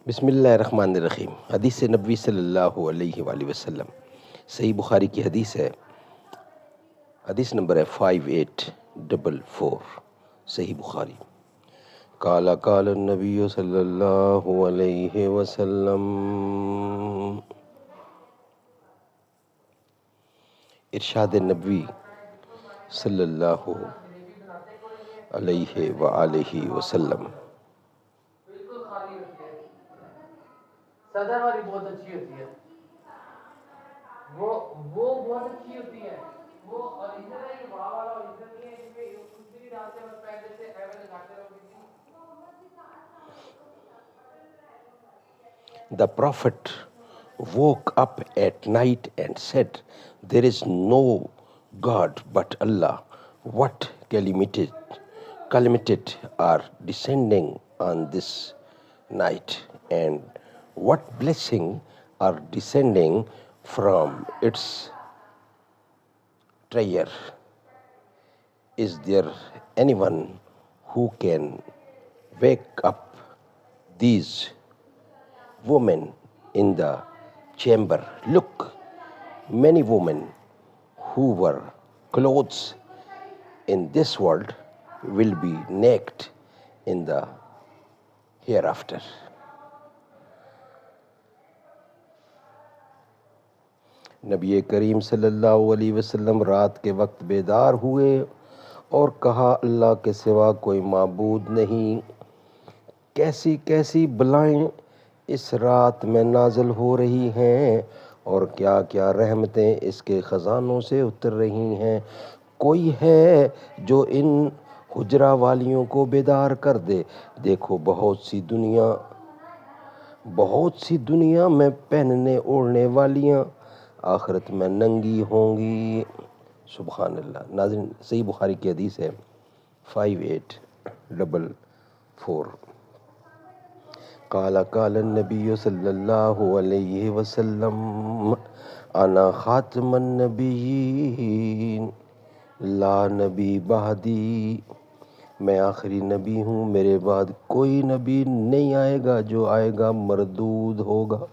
बिस्मिल्लाहिर्रहमानिर्रहीम। हदीस नबी सल्लल्लाहु अलैहि वसल्लम, सही बुखारी की हदीस है। हदीस नंबर है 5844, सही बुखारी। काला काल नबी सल्लल्लाहु अलैहि वसल्लम, इरशाद नबी सल्लल्लाहु अलैहि वसल्लम। सदर वाली बहुत अच्छी होती है। वो बहुत अच्छी होती है। वो ओरिजिनल है, ये वाह वाला ओरिजिनल नहीं है, इसमें कुछ भी नहीं डालते, बस पहले से एवल लगाते रहो। The Prophet woke up at night and said, "There is no God but Allah. What calamities are descending on this night, and what blessings are descending from its treasure? Is there anyone who can wake up these women in the chamber? Look, many women who were clothed in this world will be naked in the hereafter." नबी करीम सल्लल्लाहु अलैहि वसल्लम रात के वक्त बेदार हुए और कहा, अल्लाह के सिवा कोई माबूद नहीं। कैसी कैसी बलाएं इस रात में नाज़िल हो रही हैं और क्या क्या रहमतें इसके ख़ज़ानों से उतर रही हैं। कोई है जो इन हुजरा वालियों को बेदार कर दे। देखो बहुत सी दुनिया में पहनने ओढ़ने वालियाँ आखिरत में नंगी होंगी। सुभान अल्लाह। नाज़रीन, सही बुखारी की हदीस है 5844। काला काला नबी सल्लल्लाहु अलैहि वसल्लम, अना खातमन नबीयीन ला नबी बहदी। मैं आखिरी नबी हूँ, मेरे बाद कोई नबी नहीं आएगा, जो आएगा मरदूद होगा।